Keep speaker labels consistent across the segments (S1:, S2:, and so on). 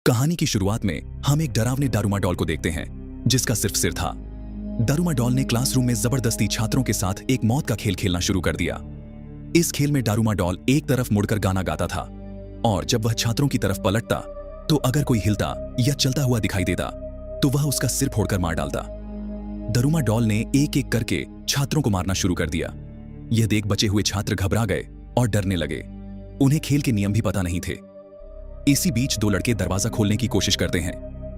S1: कहानी की शुरुआत में हम एक डरावने दारूमा डॉल को देखते हैं जिसका सिर्फ सिर था। दारूमा डॉल ने क्लासरूम में जबरदस्ती छात्रों के साथ एक मौत का खेल खेलना शुरू कर दिया। इस खेल में दारूमा डॉल एक तरफ मुड़कर गाना गाता था और जब वह छात्रों की तरफ पलटता तो अगर कोई हिलता या चलता हुआ दिखाई देता तो वह उसका सिर फोड़कर मार डालता। दारूमा डॉल ने एक एक करके छात्रों को मारना शुरू कर दिया। यह देख बचे हुए छात्र घबरा गए और डरने लगे। उन्हें खेल के नियम भी पता नहीं थे। इसी बीच दो लड़के दरवाजा खोलने की कोशिश करते हैं,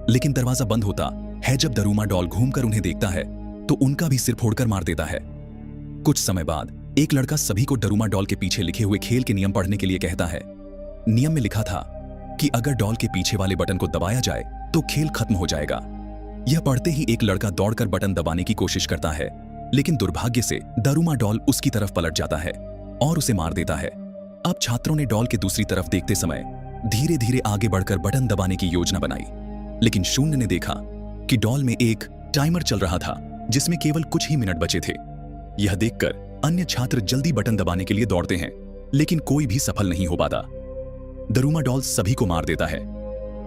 S1: लेकिन दरवाजा बंद होता है। जब दारूमा डॉल घूमकर उन्हें देखता है तो उनका भी सिर फोड़कर मार देता है। कुछ समय बाद एक लड़का सभी को दारूमा डॉल के पीछे लिखे हुए खेल के नियम पढ़ने के लिए कहता है। नियम में लिखा था कि अगर डॉल के पीछे वाले बटन को दबाया जाए तो खेल खत्म हो जाएगा। यह पढ़ते ही एक लड़का दौड़कर बटन दबाने की कोशिश करता है, लेकिन दुर्भाग्य से दारूमा डॉल उसकी तरफ पलट जाता है और उसे मार देता है। अब छात्रों ने डॉल के दूसरी तरफ देखते समय धीरे धीरे आगे बढ़कर बटन दबाने की योजना बनाई, लेकिन शून्य ने देखा कि डॉल में एक टाइमर चल रहा था जिसमें केवल कुछ ही मिनट बचे थे। यह देखकर अन्य छात्र जल्दी बटन दबाने के लिए दौड़ते हैं, लेकिन कोई भी सफल नहीं हो पाता। दारूमा डॉल सभी को मार देता है।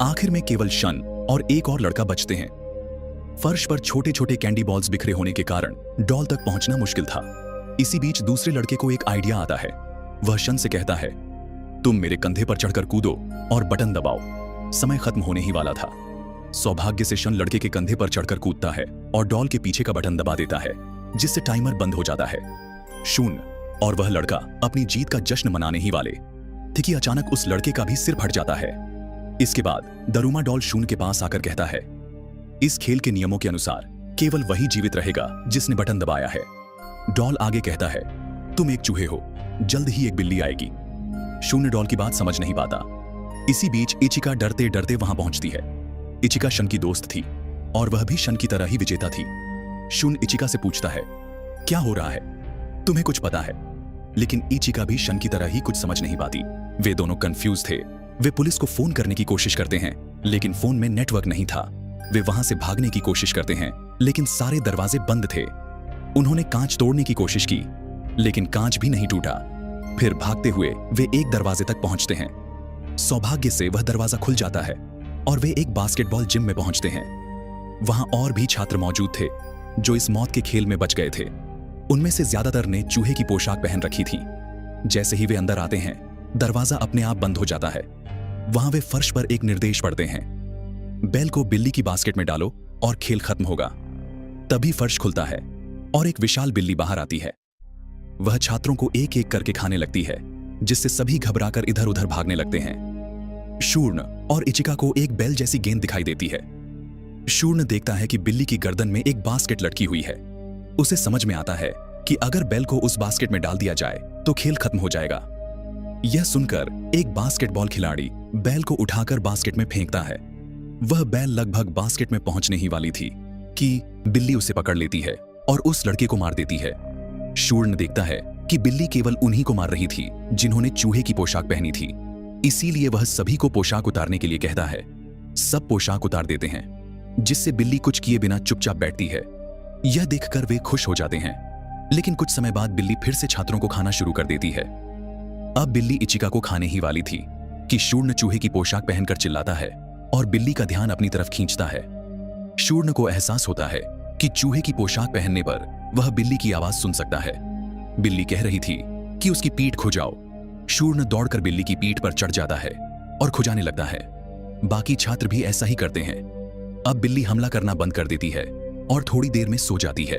S1: आखिर में केवल शन और एक और लड़का बचते हैं। फर्श पर छोटे छोटे कैंडी बॉल्स बिखरे होने के कारण डॉल तक पहुंचना मुश्किल था। इसी बीच दूसरे लड़के को एक आइडिया आता है। वह शन से कहता है, तुम मेरे कंधे पर चढ़कर कूदो और बटन दबाओ। समय खत्म होने ही वाला था। सौभाग्य से शन लड़के के कंधे पर चढ़कर कूदता है और डॉल के पीछे का बटन दबा देता है, जिससे टाइमर बंद हो जाता है। शून्य और वह लड़का अपनी जीत का जश्न मनाने ही वाले थे कि अचानक उस लड़के का भी सिर फट जाता है। इसके बाद दारूमा डॉल शून्य के पास आकर कहता है, इस खेल के नियमों के अनुसार केवल वही जीवित रहेगा जिसने बटन दबाया है। डॉल आगे कहता है, तुम एक चूहे हो, जल्द ही एक बिल्ली आएगी। शून्य डॉल की बात समझ नहीं पाता। इसी बीच इचिका डरते डरते वहां पहुंचती है। इचिका शन की दोस्त थी और वह भी शन की तरह ही विजेता थी। शून्य इचिका से पूछता है, क्या हो रहा है? तुम्हें कुछ पता है? लेकिन इचिका भी शन की तरह ही कुछ समझ नहीं पाती। वे दोनों कंफ्यूज थे। वे पुलिस को फोन करने की कोशिश करते हैं, लेकिन फोन में नेटवर्क नहीं था। वे वहां से भागने की कोशिश करते हैं, लेकिन सारे दरवाजे बंद थे। उन्होंने कांच तोड़ने की कोशिश की, लेकिन कांच भी नहीं टूटा। फिर भागते हुए वे एक दरवाजे तक पहुंचते हैं। सौभाग्य से वह दरवाजा खुल जाता है और वे एक बास्केटबॉल जिम में पहुंचते हैं। वहां और भी छात्र मौजूद थे जो इस मौत के खेल में बच गए थे। उनमें से ज्यादातर ने चूहे की पोशाक पहन रखी थी। जैसे ही वे अंदर आते हैं, दरवाजा अपने आप बंद हो जाता है। वहां वे फर्श पर एक निर्देश पढ़ते हैं, बेल को बिल्ली की बास्केट में डालो और खेल खत्म होगा। तभी फर्श खुलता है और एक विशाल बिल्ली बाहर आती है। वह छात्रों को एक एक करके खाने लगती है, जिससे सभी घबराकर इधर उधर भागने लगते हैं। शूर्ण और इचिका को एक बेल जैसी गेंद दिखाई देती है। शूर्ण देखता है कि बिल्ली की गर्दन में एक बास्केट लटकी हुई है। उसे समझ में आता है कि अगर बेल को उस बास्केट में डाल दिया जाए तो खेल खत्म हो जाएगा। यह सुनकर एक बास्केटबॉल खिलाड़ी बेल को उठाकर बास्केट में फेंकता है। वह बेल लगभग बास्केट में पहुंचने ही वाली थी कि बिल्ली उसे पकड़ लेती है और उस लड़के को मार देती है। शूर्ण देखता है कि बिल्ली केवल उन्हीं को मार रही थी जिन्होंने चूहे की पोशाक पहनी थी। इसीलिए वह सभी को पोशाक उतारने के लिए कहता है। सब पोशाक उतार देते हैं, जिससे बिल्ली कुछ किए बिना चुपचाप बैठती है। यह देखकर वे खुश हो जाते हैं, लेकिन कुछ समय बाद बिल्ली फिर से छात्रों को खाना शुरू कर देती है। अब बिल्ली इचिका को खाने ही वाली थी कि शूर्ण चूहे की पोशाक पहनकर चिल्लाता है और बिल्ली का ध्यान अपनी तरफ खींचता है। शूर्ण को एहसास होता है कि चूहे की पोशाक पहनने पर वह बिल्ली की आवाज सुन सकता है। बिल्ली कह रही थी कि उसकी पीठ खुजाओ। शूर्ण दौड़कर बिल्ली की पीठ पर चढ़ जाता है और खुजाने लगता है। बाकी छात्र भी ऐसा ही करते हैं। अब बिल्ली हमला करना बंद कर देती है और थोड़ी देर में सो जाती है।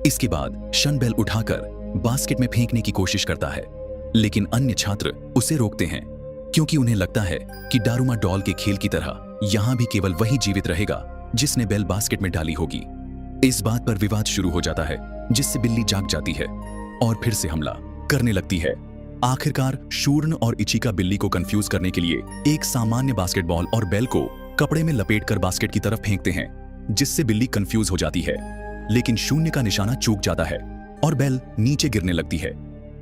S1: इसके बाद शन बेल उठाकर बास्केट में फेंकने की कोशिश करता है, लेकिन अन्य छात्र उसे रोकते हैं क्योंकि उन्हें लगता है कि दारूमा डॉल के खेल की तरह यहां भी केवल वही जीवित रहेगा जिसने बेल बास्केट में डाली होगी। इस बात पर विवाद शुरू हो जाता है, जिससे बिल्ली जाग जाती है और फिर से हमला करने लगती है। आखिरकार शूर्ण और इचिका बिल्ली को कंफ्यूज करने के लिए एक सामान्य बास्केटबॉल और बेल को कपड़े में लपेटकर बास्केट की तरफ फेंकते हैं, जिससे बिल्ली कंफ्यूज हो जाती है। लेकिन शून्य का निशाना चूक जाता है और बेल नीचे गिरने लगती है।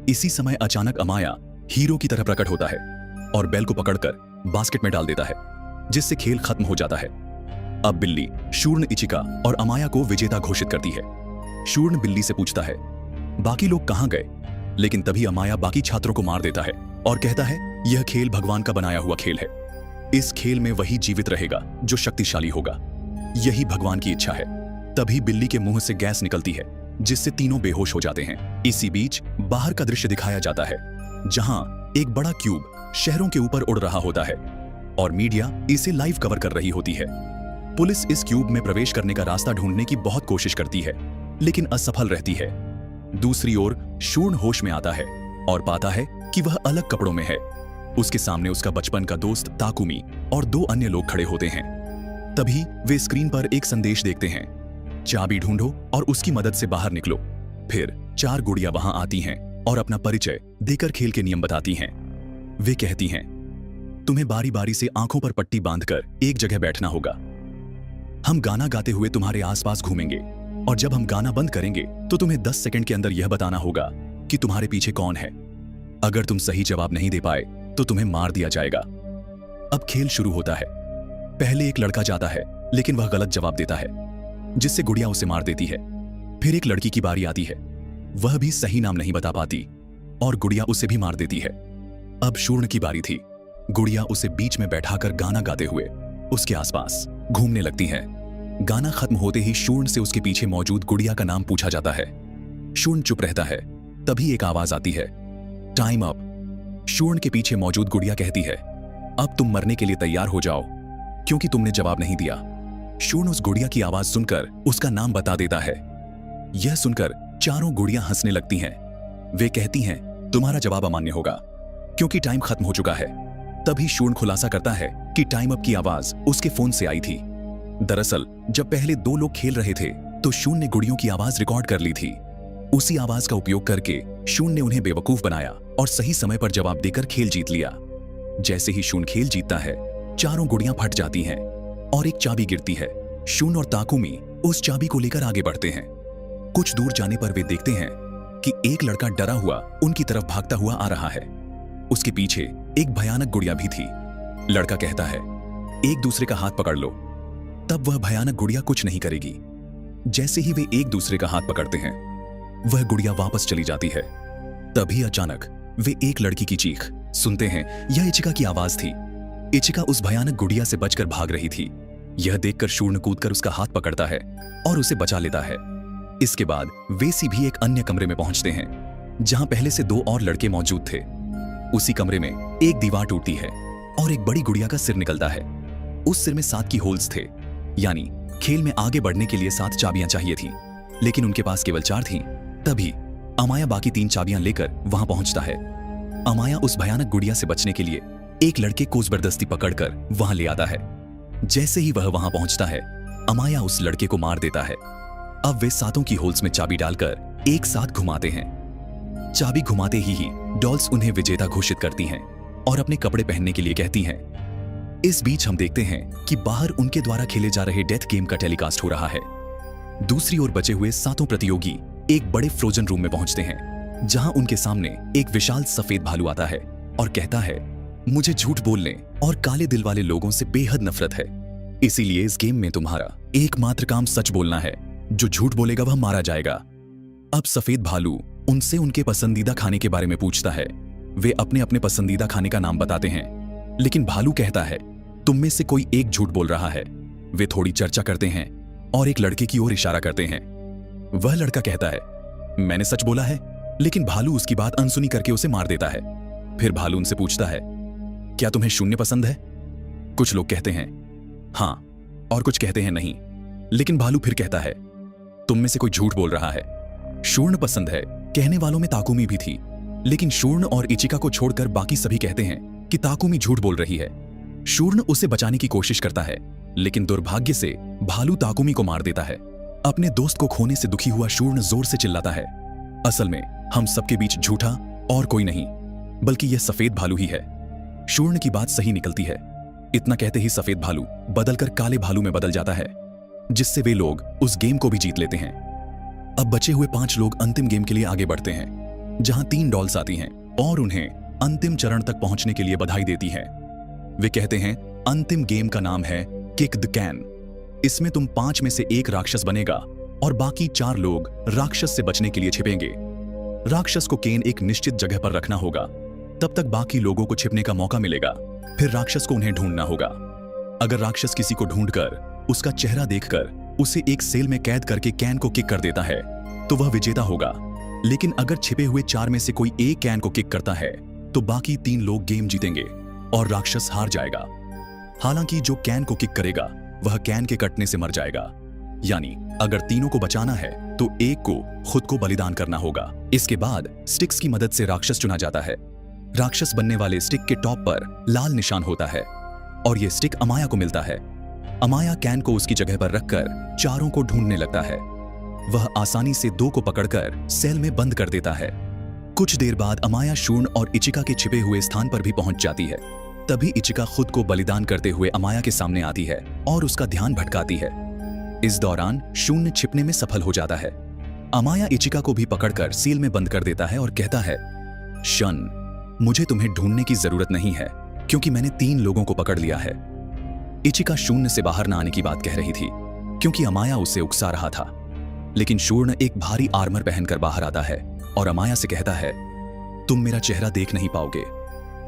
S1: इसी समय अचानक अमाया हीरो की तरह प्रकट होता है और बेल को पकड़कर बास्केट में डाल देता है, जिससे खेल खत्म हो जाता है। अब बिल्ली शूर्ण, इचिका और अमाया को विजेता घोषित करती है। शूर्ण बिल्ली से पूछता है, बाकी लोग कहां गए? लेकिन तभी अमाया बाकी छात्रों को मार देता है और कहता है, यह खेल भगवान का बनाया हुआ खेल है। इस खेल में वही जीवित रहेगा जो शक्तिशाली होगा। यही भगवान की इच्छा है। तभी बिल्ली के मुंह से गैस निकलती है जिससे तीनों बेहोश हो जाते हैं। इसी बीच बाहर का दृश्य दिखाया जाता है जहां एक बड़ा क्यूब शहरों के ऊपर उड़ रहा होता है और मीडिया इसे लाइव कवर कर रही होती है। पुलिस इस क्यूब में प्रवेश करने का रास्ता ढूंढने की बहुत कोशिश करती है लेकिन असफल रहती है। दूसरी ओर शूर्ण होश में आता है और पाता है कि वह अलग कपड़ों में है। उसके सामने उसका बचपन का दोस्त ताकुमी और 2 अन्य लोग खड़े होते हैं। तभी वे स्क्रीन पर एक संदेश देखते हैं, चाबी ढूंढो और उसकी मदद से बाहर निकलो। फिर 4 गुड़ियां वहां आती हैं और अपना परिचय देकर खेल के नियम बताती हैं। वे कहती हैं, तुम्हें बारी बारी से आंखों पर पट्टी बांधकर एक जगह बैठना होगा। हम गाना गाते हुए तुम्हारे आसपास घूमेंगे और जब हम गाना बंद करेंगे तो तुम्हें 10 सेकंड के अंदर यह बताना होगा कि तुम्हारे पीछे कौन है। अगर तुम सही जवाब नहीं दे पाए तो तुम्हें मार दिया जाएगा। अब खेल शुरू होता है। पहले एक लड़का जाता है लेकिन वह गलत जवाब देता है जिससे गुड़िया उसे मार देती है। फिर एक लड़की की बारी आती है। वह भी सही नाम नहीं बता पाती और गुड़िया उसे भी मार देती है। अब शूर्ण की बारी थी। गुड़िया उसे बीच में बैठाकर गाना गाते हुए उसके आसपास घूमने लगती है। गाना खत्म होते ही शूर्ण से उसके पीछे मौजूद गुड़िया का नाम पूछा जाता है। शूर्ण चुप रहता है। तभी एक आवाज आती है, टाइम अप। शूर्ण के पीछे मौजूद गुड़िया कहती है, अब तुम मरने के लिए तैयार हो जाओ क्योंकि तुमने जवाब नहीं दिया। शूर्ण उस गुड़िया की आवाज सुनकर उसका नाम बता देता है। यह सुनकर चारों गुड़ियां हंसने लगती हैं। वे कहती हैं, तुम्हारा जवाब अमान्य होगा क्योंकि टाइम खत्म हो चुका है। तभी शूर्ण खुलासा करता है कि टाइम अप की आवाज उसके फोन से आई थी। दरअसल जब पहले 2 लोग खेल रहे थे तो शूर्ण ने गुड़ियों की आवाज रिकॉर्ड कर ली थी। उसी आवाज का उपयोग करके शूर्ण ने उन्हें बेवकूफ बनाया और सही समय पर जवाब देकर खेल जीत लिया। जैसे ही शूर्ण खेल जीतता है, चारों गुड़ियां फट जाती हैं और एक चाबी गिरती है। शूर्ण और ताकुमी उस चाबी को लेकर आगे बढ़ते हैं। कुछ दूर जाने पर वे देखते हैं कि एक लड़का डरा हुआ उनकी तरफ भागता हुआ आ रहा है। उसके पीछे एक भयानक गुड़िया भी थी। लड़का कहता है, एक दूसरे का हाथ पकड़ लो। तब वह भयानक गुड़िया कुछ नहीं करेगी। जैसे ही वे एक दूसरे का हाथ पकड़ते हैं, वह गुड़िया वापस चली जाती है। तभी अचानक वे एक लड़की की चीख सुनते हैं। यह इचिका की आवाज थी। इचिका उस भयानक गुड़िया से बचकर भाग रही थी। यह देखकर शूर्ण कूदकर उसका हाथ पकड़ता है और उसे बचा लेता है। इसके बाद वेसी भी एक अन्य कमरे में पहुंचते हैं जहां पहले से 2 और लड़के मौजूद थे। उसी कमरे में एक दीवार टूटती है और एक बड़ी गुड़िया का सिर निकलता है। उस सिर में 7 की होल्स थे, यानी खेल में आगे बढ़ने के लिए 7 चाबियां चाहिए थी, लेकिन उनके पास केवल 4 थीं। तभी अमाया बाकी 3 चाबियां लेकर वहां पहुंचता है। अमाया उस भयानक गुड़िया से बचने के लिए एक लड़के को जबरदस्ती पकड़कर वहां ले आता है। जैसे ही वह वहां पहुंचता है, अमाया उस लड़के को मार देता है। अब वे 7 की होल्स में चाबी डालकर एक साथ घुमाते हैं। चाबी घुमाते ही डॉल्स उन्हें विजेता घोषित करती हैं और अपने कपड़े पहनने के लिए कहती हैं। इस बीच हम देखते हैं कि बाहर उनके द्वारा खेले जा रहे डेथ गेम का टेलीकास्ट हो रहा है। दूसरी ओर बचे हुए 7 प्रतियोगी एक बड़े फ्रोजन रूम में पहुंचते हैं जहां उनके सामने एक विशाल सफेद भालू आता है और कहता है, मुझे झूठ बोलने और काले दिल वाले लोगों से बेहद नफरत है, इसीलिए इस गेम में तुम्हारा एकमात्र काम सच बोलना है। जो झूठ बोलेगा वह मारा जाएगा। अब सफेद भालू उनसे उनके पसंदीदा खाने के बारे में पूछता है। वे अपने अपने पसंदीदा खाने का नाम बताते हैं, लेकिन भालू कहता है, तुम में से कोई एक झूठ बोल रहा है। वे थोड़ी चर्चा करते हैं और एक लड़के की ओर इशारा करते हैं। वह लड़का कहता है, मैंने सच बोला है, लेकिन भालू उसकी बात अनसुनी करके उसे मार देता है। फिर भालू उनसे पूछता है, क्या तुम्हें शून्य पसंद है? कुछ लोग कहते हैं हां और कुछ कहते हैं नहीं, लेकिन भालू फिर कहता है, तुम में से कोई झूठ बोल रहा है। शूर्ण पसंद है कहने वालों में ताकुमी भी थी, लेकिन शूर्ण और इचिका को छोड़कर बाकी सभी कहते हैं कि ताकुमी झूठ बोल रही है। शूर्ण उसे बचाने की कोशिश करता है, लेकिन दुर्भाग्य से भालू ताकुमी को मार देता है। अपने दोस्त को खोने से दुखी हुआ शूर्ण जोर से चिल्लाता है, असल में हम सबके बीच झूठा और कोई नहीं, बल्कि यह सफेद भालू ही है। शूर्ण की बात सही निकलती है। इतना कहते ही सफेद भालू बदलकर काले भालू में बदल जाता है, जिससे वे लोग उस गेम को भी जीत लेते हैं। अब बचे हुए 5 लोग अंतिम गेम के लिए आगे बढ़ते हैं, जहां 3 डॉल्स आती हैं और उन्हें अंतिम चरण तक पहुंचने के लिए बधाई देती हैं। वे कहते हैं, अंतिम गेम का नाम है किक द कैन। इसमें तुम 5 में से 1 राक्षस बनेगा और बाकी 4 लोग राक्षस से बचने के लिए छिपेंगे। राक्षस को केन एक निश्चित जगह पर रखना होगा, तब तक बाकी लोगों को छिपने का मौका मिलेगा फिर राक्षस को उन्हें ढूंढना होगा। अगर राक्षस किसी को ढूंढकर उसका चेहरा देखकर उसे एक सेल में कैद करके कैन को किक कर देता है तो वह विजेता होगा। लेकिन अगर छिपे हुए 4 में से कोई एक कैन को किक करता है तो बाकी 3 लोग गेम जीतेंगे और राक्षस हार जाएगा। हालांकि जो कैन को किक करेगा वह कैन के कटने से मर जाएगा। यानी अगर तीनों को बचाना है तो एक को खुद को बलिदान करना होगा। इसके बाद स्टिक्स की मदद से राक्षस चुना जाता है। राक्षस बनने वाले स्टिक के टॉप पर लाल निशान होता है और यह स्टिक अमाया को मिलता है। अमाया कैन को उसकी जगह पर रखकर चारों को ढूंढने लगता है। वह आसानी से 2 को पकड़कर सेल में बंद कर देता है। कुछ देर बाद अमाया शूर्ण और इचिका के छिपे हुए स्थान पर भी पहुंच जाती है। तभी इचिका खुद को बलिदान करते हुए अमाया के सामने आती है और उसका ध्यान भटकाती है। इस दौरान शून्य छिपने में सफल हो जाता है। अमाया इचिका को भी पकड़कर सील में बंद कर देता है और कहता है, शन, मुझे तुम्हें ढूंढने की जरूरत नहीं है क्योंकि मैंने 3 लोगों को पकड़ लिया है। इचिका शून्य से बाहर न आने की बात कह रही थी क्योंकि अमाया उसे उकसा रहा था। लेकिन शूर्ण एक भारी आर्मर पहनकर बाहर आता है और अमाया से कहता है, तुम मेरा चेहरा देख नहीं पाओगे।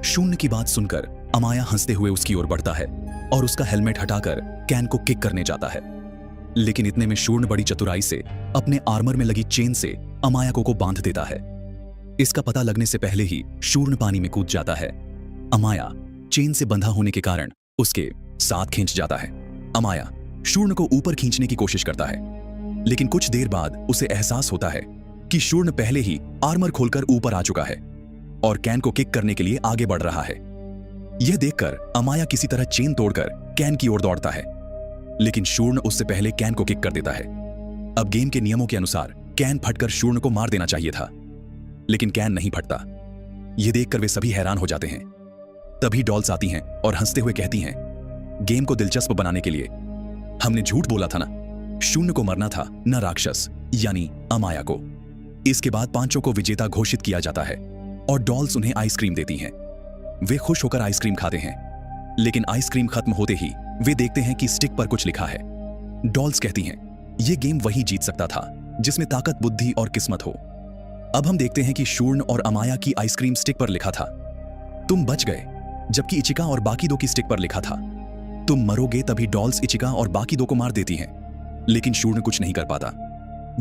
S1: शून्य की बात सुनकर अमाया हंसते हुए उसकी ओर बढ़ता है और उसका हेलमेट हटाकर कैन को किक करने जाता है। लेकिन इतने में शूर्ण बड़ी चतुराई से अपने आर्मर में लगी चेन से अमाया को बांध देता है। इसका पता लगने से पहले ही शूर्ण पानी में कूद जाता है। अमाया चेन से बंधा होने के कारण उसके साथ खींच जाता है। अमाया शूर्ण को ऊपर खींचने की कोशिश करता है, लेकिन कुछ देर बाद उसे एहसास होता है कि शूर्ण पहले ही आर्मर खोलकर ऊपर आ चुका है और कैन को किक करने के लिए आगे बढ़ रहा है। यह देखकर अमाया किसी तरह चेन तोड़कर कैन की ओर दौड़ता है, लेकिन शूर्ण उससे पहले कैन को किक कर देता है। अब गेम के नियमों के अनुसार कैन फटकर शूर्ण को मार देना चाहिए था, लेकिन कैन नहीं फटता। यह देखकर वे सभी हैरान हो जाते हैं। तभी डॉल्स आती हैं और हंसते हुए कहती हैं, गेम को दिलचस्प बनाने के लिए हमने झूठ बोला था ना, शून्य को मरना था, न राक्षस यानी अमाया को। इसके बाद 5 को विजेता घोषित किया जाता है और डॉल्स उन्हें आइसक्रीम देती हैं। वे खुश होकर आइसक्रीम खाते हैं, लेकिन आइसक्रीम खत्म होते ही वे देखते हैं कि स्टिक पर कुछ लिखा है। डॉल्स कहती हैं, यह गेम वही जीत सकता था जिसमें ताकत, बुद्धि और किस्मत हो। अब हम देखते हैं कि शूर्ण और अमाया की आइसक्रीम स्टिक पर लिखा था, तुम बच गए, जबकि इचिका और बाकी 2 की स्टिक पर लिखा था, तुम मरोगे। तभी डॉल्स इचिका और बाकी 2 को मार देती हैं, लेकिन शूर्ण कुछ नहीं कर पाता।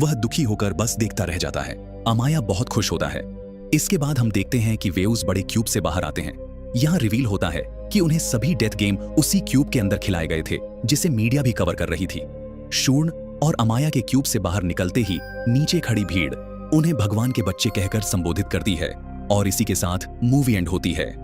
S1: वह दुखी होकर बस देखता रह जाता है। अमाया बहुत खुश होता है। इसके बाद हम देखते हैं कि वे उस बड़े क्यूब से बाहर आते हैं। यहाँ रिवील होता है कि उन्हें सभी डेथ गेम उसी क्यूब के अंदर खिलाए गए थे जिसे मीडिया भी कवर कर रही थी। शूर्ण और अमाया के क्यूब से बाहर निकलते ही नीचे खड़ी भीड़ उन्हें भगवान के बच्चे कहकर संबोधित करती है और इसी के साथ मूवी एंड होती है।